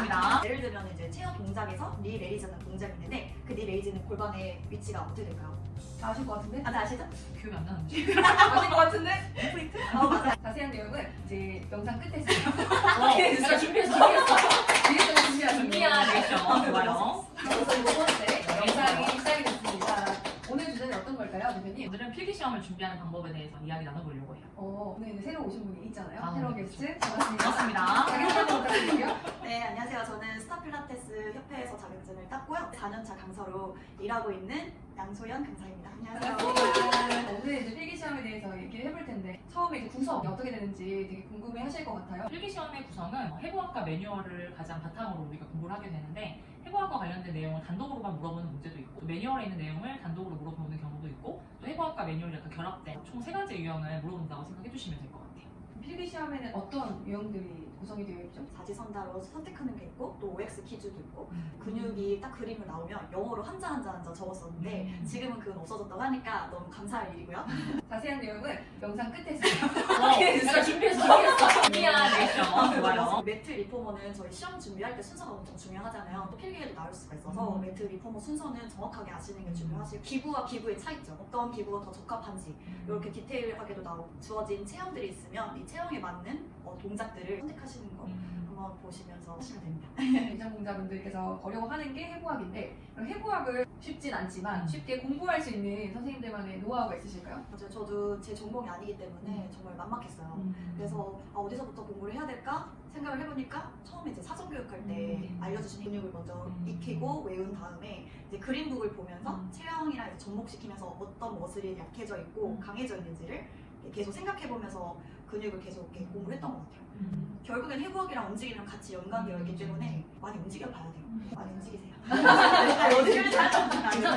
맞습니다. 예를 들면 이제 체어 동작에서 니 레이즈는 동작이 있는데 그 니 레이즈는 골반의 위치가 어떻게 될까요? 다 아실 것 같은데? 다들 아시죠? 기억이 안 나는데. 아실 것 같은데? 포인트? 맞아요. 자세한 내용은 이제 영상 끝에서 내가 준비했어. 뒤에서 준비하시면 준비한 레이션 좋아요. 그래서 두 번째 영상이 시작이 됐습니다. 오늘 주제는 어떤 걸까요, 대표님? 오늘은 필기 시험을 준비하는 방법에 대해서 이야기 나눠보려고 해요. 오늘 이제 새로 오신 분이 있잖아요. 아, 새로운 그렇죠. 게스트 반갑습니다. 반갑습니다. 자기소개 부탁드릴게요. 네, 안녕하세요. 저는 스타필라테스 협회에서 자격증을 땄고요. 4년차 강사로 일하고 있는 양소연 강사입니다. 안녕하세요. 반갑습니다. 오늘 이제 필기 시험에 대해서 얘기를 해볼 텐데 처음에 이제 구성이 어떻게 되는지 되게 궁금해하실 것 같아요. 필기 시험의 구성은 해부학과 매뉴얼을 가장 바탕으로 우리가 공부를 하게 되는데 해부학과 관련된 내용을 단독으로만 물어보는 문제도 있고 또 매뉴얼에 있는 내용을 단독으로 물어보는 경우도 있고 또 해부학과 매뉴얼이 약간 결합된 총 3가지 유형을 물어본다고 생각해 주시면 될 것 같아요. 필기 시험에는 어떤 유형들이 구성이 되어 있죠? 사지선다로 선택하는 게 있고 또 OX 퀴즈도 있고 근육이 딱 그림으로 나오면 영어로 한자 적었었는데 지금은 그건 없어졌다고 하니까 너무 감사할 일이고요. 자세한 내용은 영상 끝에서 내가 준비했어. 준비한 레이션 좋아요. 매트 리포머는 저희 시험 준비할 때 순서가 엄청 중요하잖아요. 또 필기에도 나올 수가 있어서 매트 리포머 순서는 정확하게 아시는 게 중요하시고 기구와 기구의 차이점, 어떤 기구가 더 적합한지 이렇게 디테일하게도 나오고 주어진 체형들이 있으면 이 체형에 맞는 동작들을 선택하시는 거 한번 보시면서 하시면 됩니다. 이장공자분들께서 어려워하는 게 해부학인데 그럼 해부학을 쉽진 않지만 쉽게 공부할 수 있는 선생님들만의 노하우가 있으실까요? 맞아요. 저도 제 전공이 아니기 때문에 정말 막막했어요. 그래서 어디서부터 공부를 해야 될까 생각을 해보니까 처음에 이제 사전교육할 때 알려주신 근육을 먼저 익히고 외운 다음에 이제 그림북을 보면서 체형이랑 이제 접목시키면서 어떤 머슬이 약해져 있고 강해져 있는지를 계속 생각해보면서 근육을 계속 이렇게 공부를 했던 것 같아요. 결국엔 해부학이랑 움직임이랑 같이 연관되어 있기 때문에 많이 움직여봐야 돼요. 많이 움직이세요. 어디를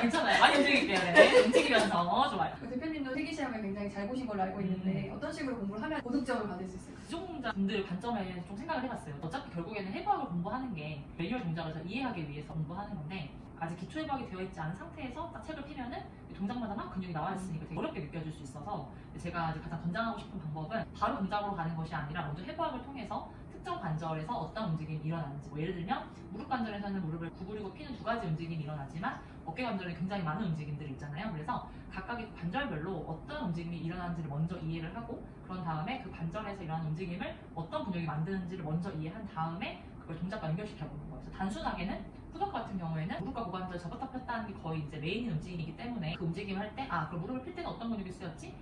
괜찮아요. 많이 움직일게요. 네. 움직이면서 좋아요. 대표님도 필기시험을 굉장히 잘 보신 걸로 알고 있는데 어떤 식으로 공부를 하면 고득점을 받을 수 있을까요? 시청자분들 관점에 좀 생각을 해봤어요. 어차피 결국에는 해부학을 공부하는 게 매뉴얼 동작을 잘 이해하기 위해서 공부하는 건데 아직 기초 해부학이 되어 있지 않은 상태에서 딱 책을 피면은 동작마다 막 근육이 나와 있으니까 되게 어렵게 느껴질 수 있어서 제가 이제 가장 권장하고 싶은 방법은 바로 동작으로 가는 것이 아니라 먼저 해부학을 통해서 특정 관절에서 어떤 움직임이 일어나는지 예를 들면 무릎 관절에서는 무릎을 구부리고 피는 2가지 움직임이 일어나지만 어깨 관절에 굉장히 많은 움직임들이 있잖아요. 그래서 각각의 관절별로 어떤 움직임이 일어나는지를 먼저 이해를 하고 그런 다음에 그 관절에서 일어나는 움직임을 어떤 근육이 만드는지를 먼저 이해한 다음에 그걸 동작과 연결시켜보는 거예요. 그래서 단순하게는 후덕 같은 경우에는 무릎과 고관절 접었다 폈다 하는 게 거의 이제 메인인 움직임이기 때문에 그 움직임을 할 때 그럼 무릎을 필 때는 어떤 근육이 쓰였지?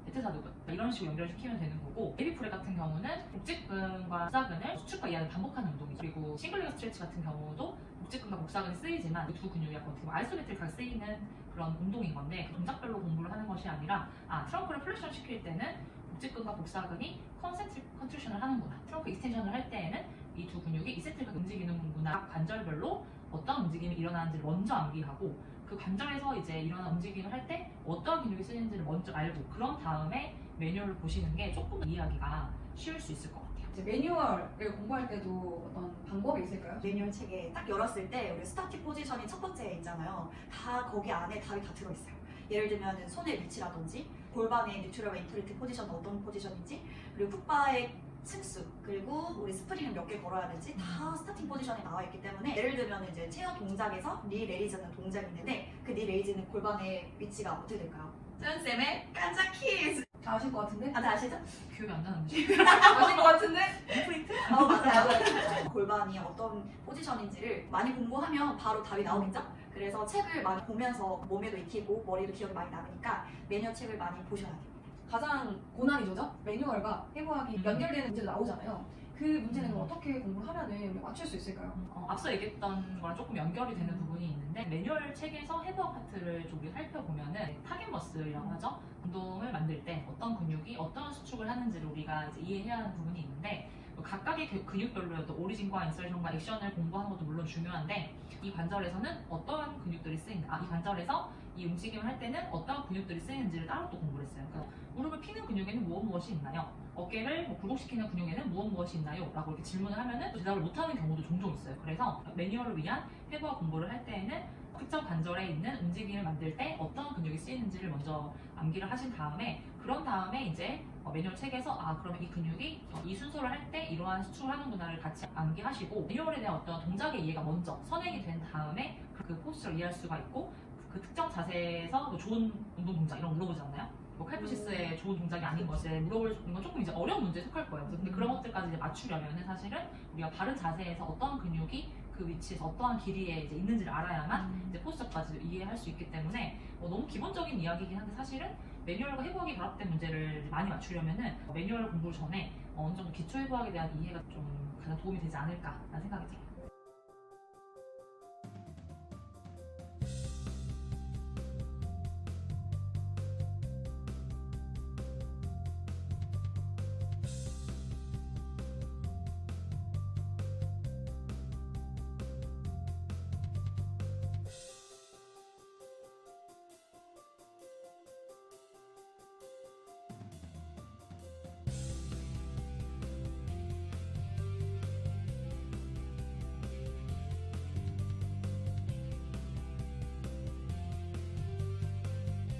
대퇴사두근 이런 식으로 연결시키면 되는 거고 베이비프레 같은 경우는 복직근과 복사근을 수축과 이하를 반복하는 운동이죠. 그리고 싱글레그 스트레치 같은 경우도 복직근과 복사근이 쓰이지만 그 두 근육이 약간 어떻게 보면 아이소메트릭하게 쓰이는 그런 운동인 건데 그 동작별로 공부를 하는 것이 아니라 트렁크를 플렉션 시킬 때는 복직근과 복사근이 컨센트릭 컨트루션을 하는구나. 트렁크 익스텐션을 할 때에는 이 두 근육이 이센트릭하게 움직이는구나. 각 관절별로 어떤 움직임이 일어나는지를 먼저 암기하고 그 관절에서 이제 일어나는 움직임을 할 때 어떤 근육이 쓰이는지를 먼저 알고 그런 다음에 매뉴얼을 보시는 게 조금 이해하기가 쉬울 수 있을 것 같아요. 이제 매뉴얼을 공부할 때도 어떤 방법이 있을까요? 매뉴얼 책에 딱 열었을 때 우리 스타팅 포지션이 첫 번째에 있잖아요. 다 거기 안에 답이 다 들어있어요. 예를 들면 손의 위치라든지 골반의 뉴트럴과 인플레이트 포지션은 어떤 포지션인지 그리고 풋바의 층수 그리고 우리 스프링을 몇 개 걸어야 되는지 다 스타팅 포지션에 나와 있기 때문에 예를 들면 이제 체어 동작에서 니 레이즈는 동작이 있는데 그 니 레이즈는 골반의 위치가 어떻게 될까요? 짠쌤의 깐짝 키즈 다 아실 것 같은데? 다들 아시죠? 기억이 안 나는데. 아실 것 같은데? 포인트? 맞아요. 골반이 어떤 포지션인지를 많이 공부하면 바로 답이 나오겠죠? 그래서 책을 많이 보면서 몸에도 익히고 머리도 기억이 많이 남으니까 매뉴얼 책을 많이 보셔야 돼요. 가장 고난이도죠? 매뉴얼과 해부학이 연결되는 문제도 나오잖아요. 그 문제는 그럼 어떻게 공부를 하면 맞출 수 있을까요? 앞서 얘기했던 거랑 조금 연결이 되는 부분이 있는데 매뉴얼 책에서 해부학 파트를 좀 우리 살펴보면은 타겟 머슬이라고 하죠. 운동을 만들 때 어떤 근육이 어떤 수축을 하는지를 우리가 이제 이해해야 하는 부분이 있는데 각각의 근육별로 오리진과 인설션과 액션을 공부하는 것도 물론 중요한데 이 관절에서는 어떠한 근육들이 쓰이는가 이 관절에서 이 움직임을 할 때는 어떤 근육들이 쓰이는지를 따로 또 공부를 했어요. 그러니까 무릎을 피는 근육에는 무엇이 있나요? 어깨를 굴곡시키는 근육에는 무엇이 있나요? 라고 이렇게 질문을 하면은 대답을 못하는 경우도 종종 있어요. 그래서 매뉴얼을 위한 해부학 공부를 할 때에는 특정 관절에 있는 움직임을 만들 때 어떤 근육이 쓰이는지를 먼저 암기를 하신 다음에 그런 다음에 이제 매뉴얼 책에서 그러면 이 근육이 이 순서를 할 때 이러한 수축을 하는구나를 같이 암기하시고 매뉴얼에 대한 어떤 동작의 이해가 먼저 선행이 된 다음에 그 포스처를 이해할 수가 있고 그 특정 자세에서 뭐 좋은 운동 동작 이런 거 물어보지 않나요? 뭐 칼프시스의 좋은 동작이 아닌 것에 물어보는 건 조금 이제 어려운 문제에 속할 거예요. 근데 그런 것들까지 이제 맞추려면은 사실은 우리가 바른 자세에서 어떠한 근육이 그 위치에서 어떠한 길이에 이제 있는지를 알아야만 이제 포스처까지 이해할 수 있기 때문에 너무 기본적인 이야기이긴 한데 사실은 매뉴얼과 해부학이 결합된 문제를 많이 맞추려면은 매뉴얼 공부 전에 어느 정도 기초 해부학에 대한 이해가 좀 가장 도움이 되지 않을까라는 생각이 들어요.